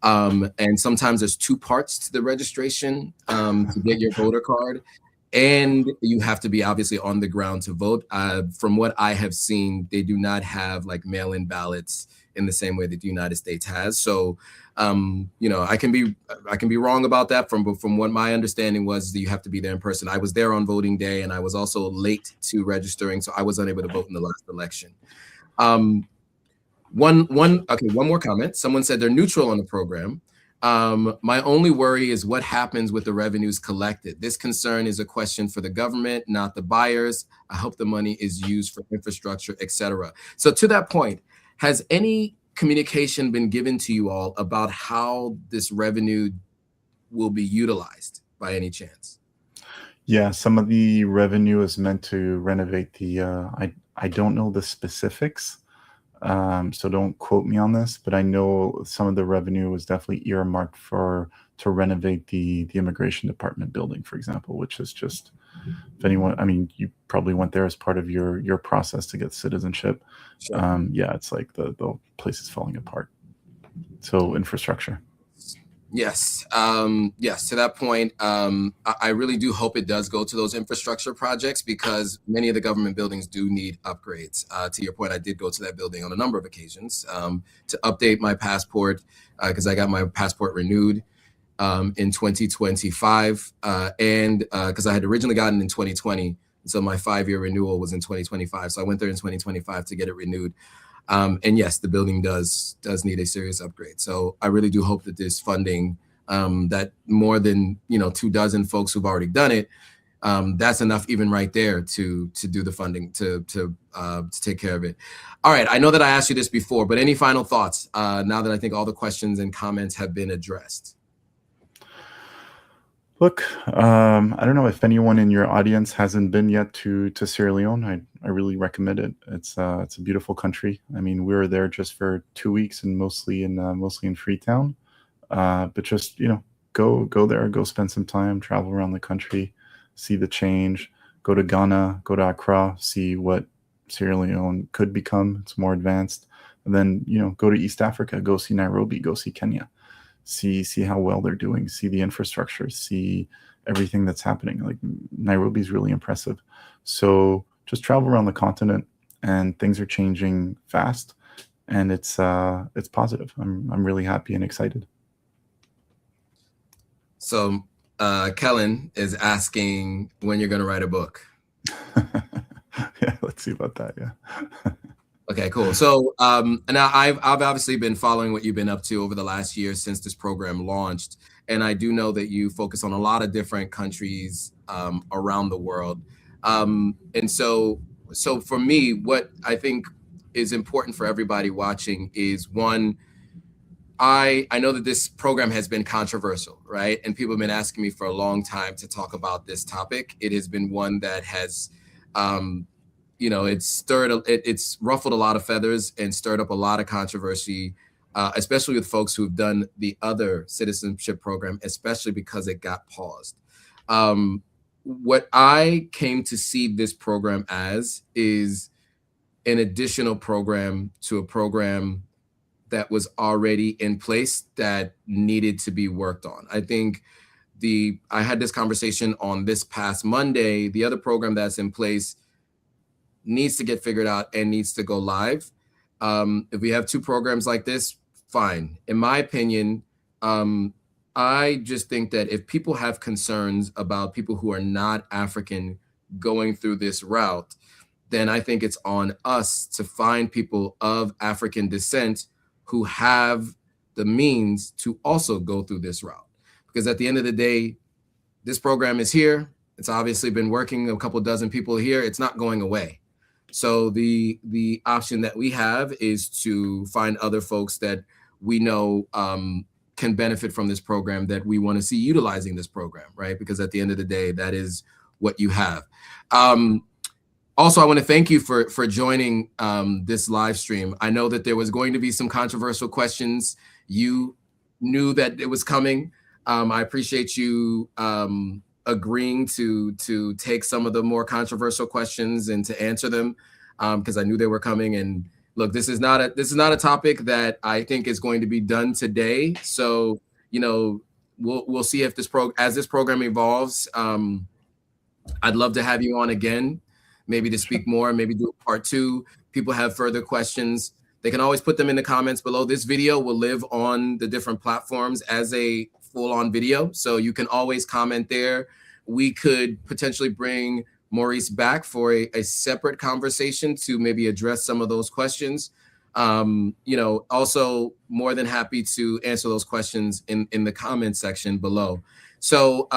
And sometimes there's 2 parts to the registration to get your voter card. And you have to be obviously on the ground to vote. From what I have seen, they do not have like mail-in ballots in the same way that the United States has. So, I can be wrong about that. From what my understanding was, that you have to be there in person. I was there on voting day, and I was also late to registering, so I was unable to vote in the last election. One more comment. Someone said they're neutral on the program. My only worry is what happens with the revenues collected. This concern is a question for the government, not the buyers. I hope the money is used for infrastructure, etc. So to that point, has any communication been given to you all about how this revenue will be utilized by any chance? Yeah, some of the revenue is meant to renovate the, I don't know the specifics, so don't quote me on this, but I know some of the revenue was definitely earmarked to renovate the immigration department building, for example, which is just, if anyone, I mean, you probably went there as part of your process to get citizenship. Sure. Yeah, it's like the place is falling apart. So infrastructure. Yes. Yes. To that point, I really do hope it does go to those infrastructure projects, because many of the government buildings do need upgrades. To your point, I did go to that building on a number of occasions to update my passport, because I got my passport renewed in 2025, and because I had originally gotten in 2020. So my 5-year renewal was in 2025. So I went there in 2025 to get it renewed. And yes, the building does need a serious upgrade. So I really do hope that this funding, that more than 24 folks who've already done it, that's enough even right there to do the funding to take care of it. All right, I know that I asked you this before, but any final thoughts now that I think all the questions and comments have been addressed? Look, I don't know if anyone in your audience hasn't been yet to Sierra Leone. I really recommend it. It's a beautiful country. I mean, we were there just for 2 weeks and mostly in Freetown. But just go there, go spend some time, travel around the country, see the change. Go to Ghana, go to Accra, see what Sierra Leone could become. It's more advanced. And then go to East Africa, go see Nairobi, go see Kenya. See how well they're doing, see the infrastructure, see everything that's happening. Like Nairobi is really impressive. So just travel around the continent, and things are changing fast, and it's positive. I'm really happy and excited. So Kellen is asking when you're going to write a book. Yeah, let's see about that. Yeah. Okay, cool. So now I've obviously been following what you've been up to over the last year since this program launched, and I do know that you focus on a lot of different countries around the world. And so for me, what I think is important for everybody watching is, one, I know that this program has been controversial, right? And people have been asking me for a long time to talk about this topic. It has been one that has it's ruffled a lot of feathers and stirred up a lot of controversy, especially with folks who've done the other citizenship program, especially because it got paused. What I came to see this program as is an additional program to a program that was already in place that needed to be worked on. I think I had this conversation on this past Monday. The other program that's in place needs to get figured out and needs to go live. If we have two programs like this, fine. In my opinion, I just think that if people have concerns about people who are not African going through this route, then I think it's on us to find people of African descent who have the means to also go through this route. Because at the end of the day, this program is here. It's obviously been working. A couple dozen people here. It's not going away. So the option that we have is to find other folks that we know can benefit from this program, that we want to see utilizing this program, right? Because at the end of the day, that is what you have. Also, I want to thank you for joining this live stream. I know that there was going to be some controversial questions. You knew that it was coming. I appreciate you agreeing to take some of the more controversial questions and to answer them, because I knew they were coming. And look, this is not a topic that I think is going to be done today. So we'll see if as this program evolves. I'd love to have you on again, maybe to speak more, maybe do a part 2. People have further questions, they can always put them in the comments below. This video will live on the different platforms as a full-on video, so you can always comment there. We could potentially bring Maurice back for a separate conversation to maybe address some of those questions. Also more than happy to answer those questions in the comment section below. So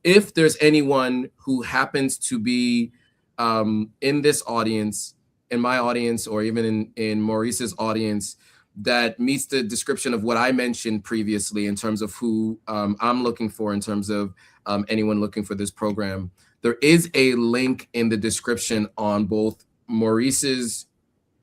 if there's anyone who happens to be in this audience, in my audience, or even in Maurice's audience, that meets the description of what I mentioned previously in terms of who I'm looking for, in terms of anyone looking for this program, there is a link in the description on both Maurice's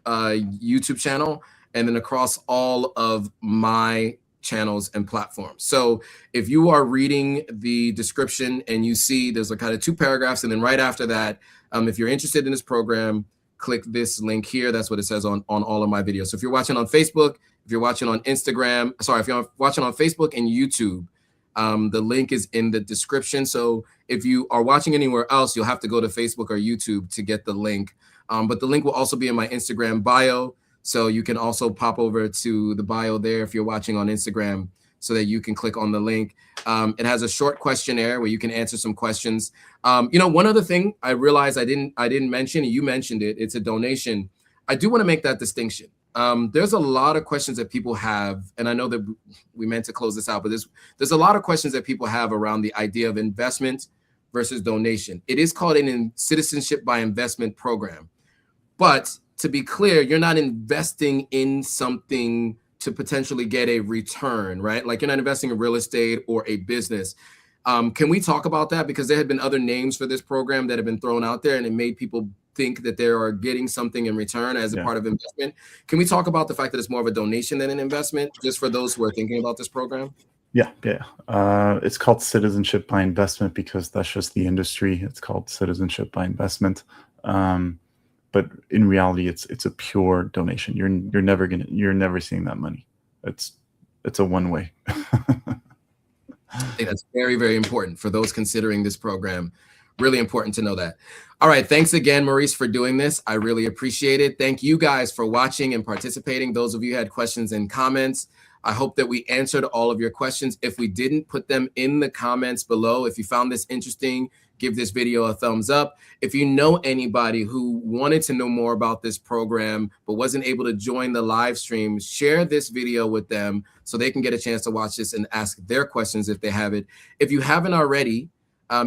YouTube channel and then across all of my channels and platforms. So if you are reading the description and you see there's a kind of 2 paragraphs, and then right after that, if you're interested in this program, click this link here. That's what it says on all of my videos. So if you're watching on Facebook, if you're watching on Instagram, if you're watching on Facebook and YouTube, the link is in the description. So if you are watching anywhere else, you'll have to go to Facebook or YouTube to get the link. But the link will also be in my Instagram bio. So you can also pop over to the bio there if you're watching on Instagram, so that you can click on the link. It has a short questionnaire where you can answer some questions. One other thing I realized I didn't mention, and you mentioned it, it's a donation. I do want to make that distinction. There's a lot of questions that people have, and I know that we meant to close this out, but there's a lot of questions that people have around the idea of investment versus donation. It is called a citizenship-by-investment program. But to be clear, you're not investing in something to potentially get a return, right? Like, you're not investing in real estate or a business. Can we talk about that? Because there had been other names for this program that have been thrown out there, and it made people think that they are getting something in return as a part of investment. Can we talk about the fact that it's more of a donation than an investment, just for those who are thinking about this program? Yeah. It's called citizenship by investment because that's just the industry. It's called citizenship by investment. But in reality, it's a pure donation. You're never seeing that money. It's a one way. I think that's very, very important for those considering this program. Really important to know that. All right. Thanks again, Maurice, for doing this. I really appreciate it. Thank you guys for watching and participating. Those of you who had questions and comments, I hope that we answered all of your questions. If we didn't, put them in the comments below. If you found this interesting, give this video a thumbs up. If you know anybody who wanted to know more about this program but wasn't able to join the live stream, share this video with them so they can get a chance to watch this and ask their questions if they have it. If you haven't already,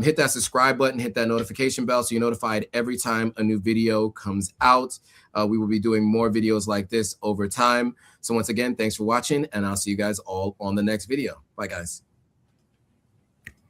hit that subscribe button, hit that notification bell so you're notified every time a new video comes out. We will be doing more videos like this over time. So once again, thanks for watching, and I'll see you guys all on the next video. Bye, guys.